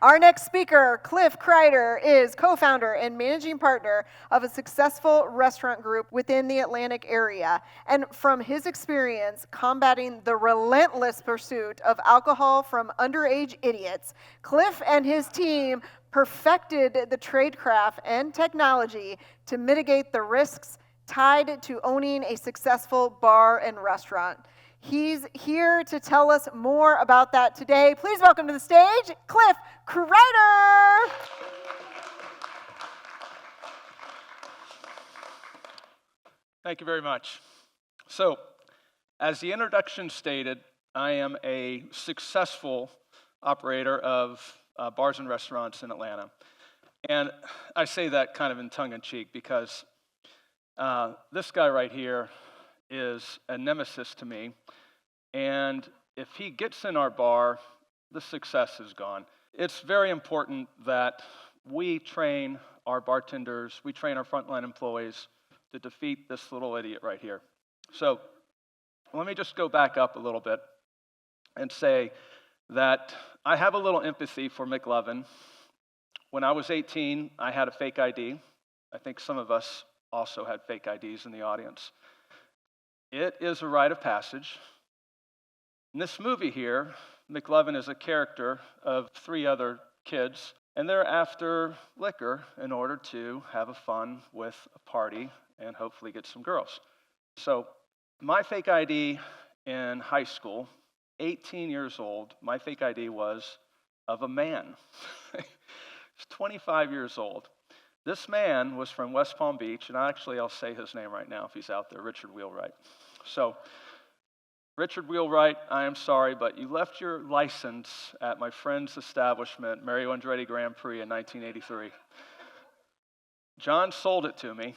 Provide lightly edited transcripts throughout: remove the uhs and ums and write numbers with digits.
Our next speaker, Cliff Crider, is co-founder and managing partner of a successful restaurant group within the Atlantic area. And from his experience combating the relentless pursuit of alcohol from underage idiots, Cliff and his team perfected the tradecraft and technology to mitigate the risks tied to owning a successful bar and restaurant. He's here to tell us more about that today. Please welcome to the stage, Cliff Crider. Thank you very much. So, as the introduction stated, I am a successful operator of bars and restaurants in Atlanta. And I say that kind of in tongue-in-cheek because this guy right here is a nemesis to me. And if he gets in our bar, the success is gone. It's very important that we train our bartenders, we train our frontline employees to defeat this little idiot right here. So let me just go back up a little bit and say that I have a little empathy for McLovin. When I was 18, I had a fake ID. I think some of us also had fake IDs in the audience. It is a rite of passage. In this movie here, McLovin is a character of 3 other kids, and they're after liquor in order to have a fun with a party and hopefully get some girls. So my fake ID in high school, 18 years old, my fake ID was of a man. He's 25 years old. This man was from West Palm Beach, and I'll say his name right now if he's out there, Richard Wheelwright. So, Richard Wheelwright, I am sorry, but you left your license at my friend's establishment, Mario Andretti Grand Prix in 1983. John sold it to me,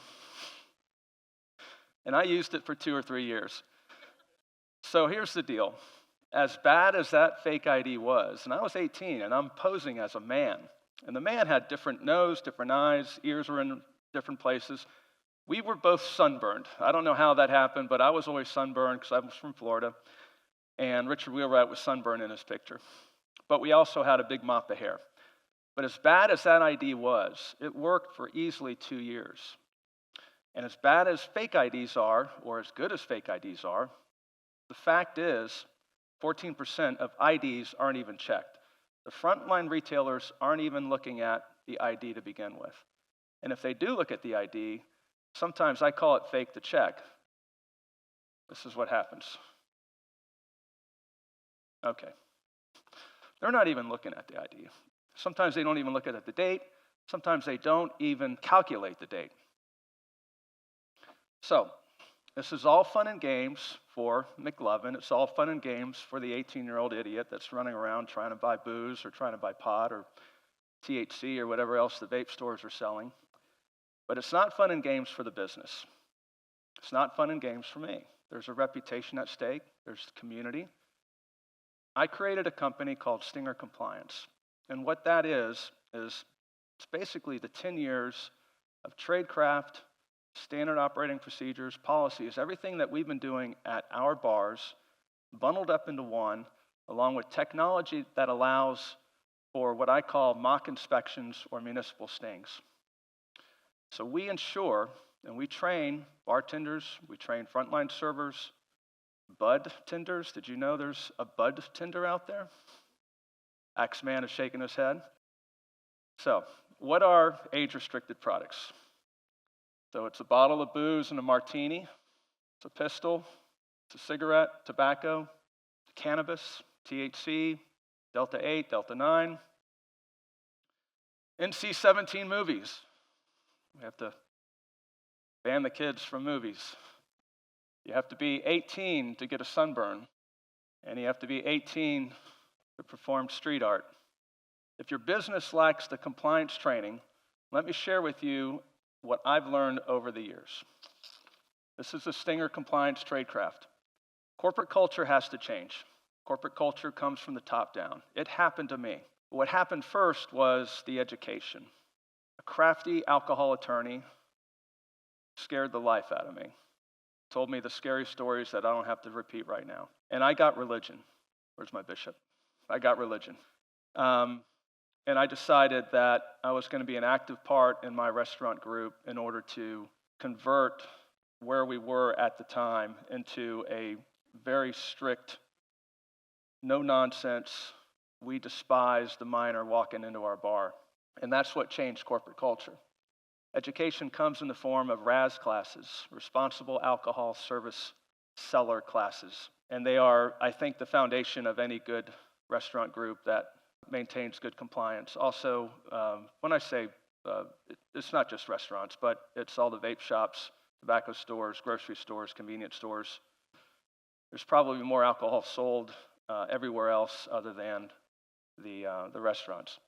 and I used it for 2 or 3 years. So here's the deal. As bad as that fake ID was, and I was 18, and I'm posing as a man, and the man had different nose, different eyes, ears were in different places. We were both sunburned. I don't know how that happened, but I was always sunburned because I was from Florida, and Richard Wheelwright was sunburned in his picture. But we also had a big mop of hair. But as bad as that ID was, it worked for easily 2 years. And as bad as fake IDs are, or as good as fake IDs are, the fact is 14% of IDs aren't even checked. The frontline retailers aren't even looking at the ID to begin with. And if they do look at the ID, sometimes I call it fake the check. This is what happens. Okay. They're not even looking at the ID. Sometimes they don't even look at the date. Sometimes they don't even calculate the date. So, this is all fun and games for McLovin. It's all fun and games for the 18-year-old idiot that's running around trying to buy booze or trying to buy pot or THC or whatever else the vape stores are selling. But it's not fun and games for the business. It's not fun and games for me. There's a reputation at stake. There's community. I created a company called Stinger Compliance. And what that is it's basically the 10 years of tradecraft, standard operating procedures, policies, everything that we've been doing at our bars, bundled up into one, along with technology that allows for what I call mock inspections or municipal stings. So we ensure and we train bartenders, we train frontline servers, bud tenders. Did you know there's a bud tender out there? Axeman is shaking his head. So, what are age-restricted products? So it's a bottle of booze and a martini. It's a pistol. It's a cigarette, tobacco, cannabis, THC, Delta 8, Delta 9. NC-17 movies. We have to ban the kids from movies. You have to be 18 to get a sunburn, and you have to be 18 to perform street art. If your business lacks the compliance training, let me share with you what I've learned over the years. This is the Stinger Compliance tradecraft. Corporate culture has to change. Corporate culture comes from the top down. It happened to me. What happened first was the education. A crafty alcohol attorney scared the life out of me. Told me the scary stories that I don't have to repeat right now. And I got religion. Where's my bishop? I got religion. And I decided that I was going to be an active part in my restaurant group in order to convert where we were at the time into a very strict, no nonsense, we despise the minor walking into our bar. And that's what changed corporate culture. Education comes in the form of RAS classes, responsible alcohol service seller classes. And they are, I think, the foundation of any good restaurant group that maintains good compliance. Also, when I say it's not just restaurants, but it's all the vape shops, tobacco stores, grocery stores, convenience stores. There's probably more alcohol sold everywhere else other than the restaurants.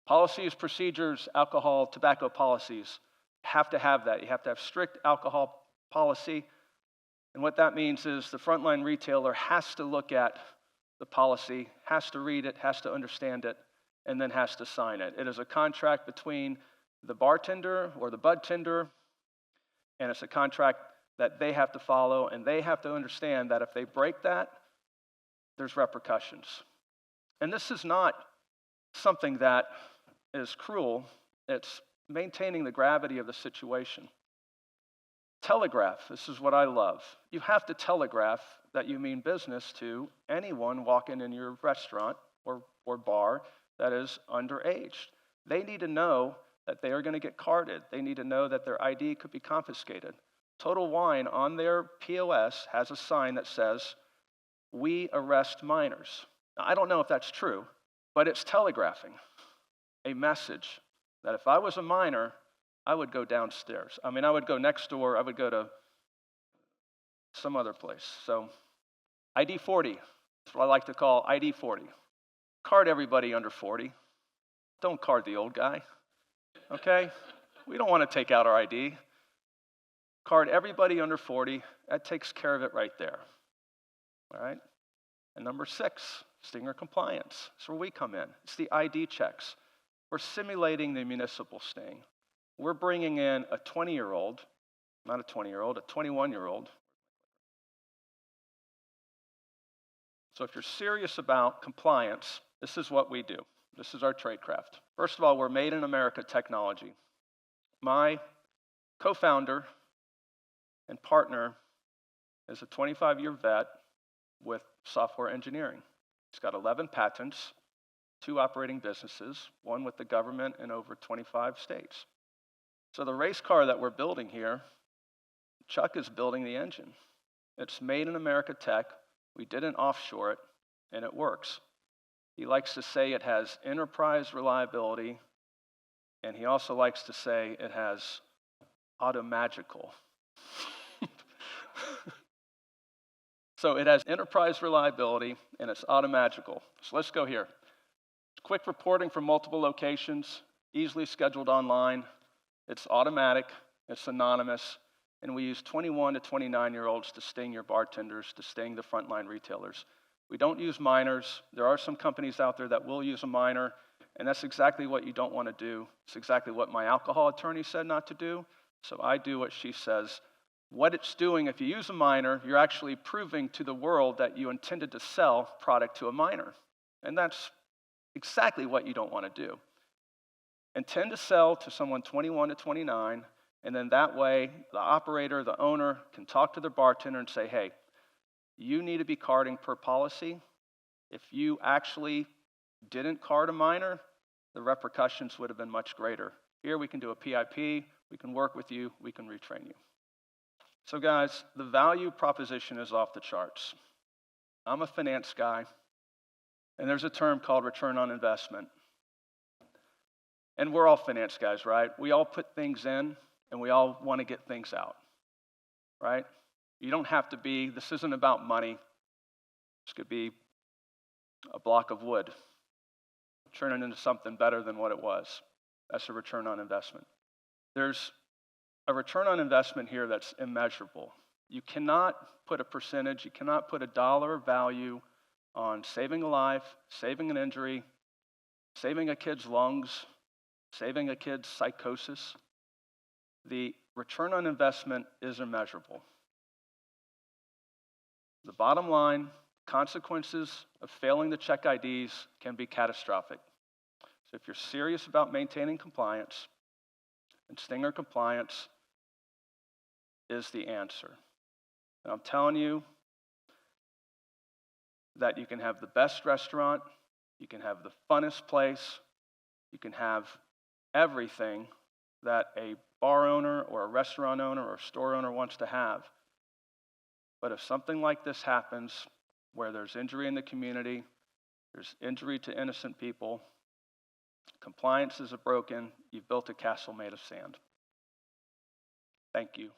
Policies, procedures, alcohol, tobacco policies, have to have that. You have to have strict alcohol policy. And what that means is the frontline retailer has to look at the policy, has to read it, has to understand it, and then has to sign it. It is a contract between the bartender or the budtender, and it's a contract that they have to follow, and they have to understand that if they break that, there's repercussions. And this is not something that is cruel, it's maintaining the gravity of the situation. Telegraph, this is what I love. You have to telegraph that you mean business to anyone walking in your restaurant or bar that is underage. They need to know that they are going to get carded. They need to know that their ID could be confiscated. Total Wine on their POS has a sign that says, "We arrest minors." Now, I don't know if that's true, but it's telegraphing a message that if I was a minor, I would go downstairs. I mean, I would go next door. I would go to some other place. So ID 40, that's what I like to call ID 40. Card everybody under 40. Don't card the old guy, okay? We don't want to take out our ID. Card everybody under 40. That takes care of it right there, all right? And number 6, stinger compliance. That's where we come in. It's the ID checks. We're simulating the municipal sting. We're bringing in a 20-year-old, not a 20-year-old, a 21-year-old. So if you're serious about compliance, this is what we do. This is our tradecraft. First of all, we're made in America technology. My co-founder and partner is a 25-year vet with software engineering. He's got 11 patents, 2 operating businesses, 1 with the government in over 25 states. So the race car that we're building here, Chuck is building the engine. It's made in America tech. We didn't offshore it, and it works. He likes to say it has enterprise reliability, and he also likes to say it has automagical. So it has enterprise reliability, and it's automagical. So let's go here. Quick reporting from multiple locations, easily scheduled online. It's automatic, it's anonymous, and we use 21 to 29-year-olds to sting your bartenders, to sting the frontline retailers. We don't use minors. There are some companies out there that will use a minor, and that's exactly what you don't want to do. It's exactly what my alcohol attorney said not to do, so I do what she says. What it's doing, if you use a minor, you're actually proving to the world that you intended to sell product to a minor, and that's exactly what you don't want to do. Intend to sell to someone 21 to 29, and then that way the operator, the owner, can talk to their bartender and say, hey, you need to be carding per policy. If you actually didn't card a minor, the repercussions would have been much greater. Here we can do a PIP, we can work with you, we can retrain you. So guys, the value proposition is off the charts. I'm a finance guy, and there's a term called return on investment. And we're all finance guys, right? We all put things in, and we all want to get things out, right? You don't have to be, this isn't about money. This could be a block of wood, turning into something better than what it was. That's a return on investment. There's a return on investment here that's immeasurable. You cannot put a percentage, you cannot put a dollar value on saving a life, saving an injury, saving a kid's lungs, saving a kid's psychosis. The return on investment is immeasurable. The bottom line, consequences of failing to check IDs can be catastrophic. So So if you're serious about maintaining compliance, then Stinger compliance is the answer. And I'm telling you that you can have the best restaurant, you can have the funnest place, you can have everything that a bar owner or a restaurant owner or a store owner wants to have. But if something like this happens, where there's injury in the community, there's injury to innocent people, compliance is broken, you've built a castle made of sand. Thank you.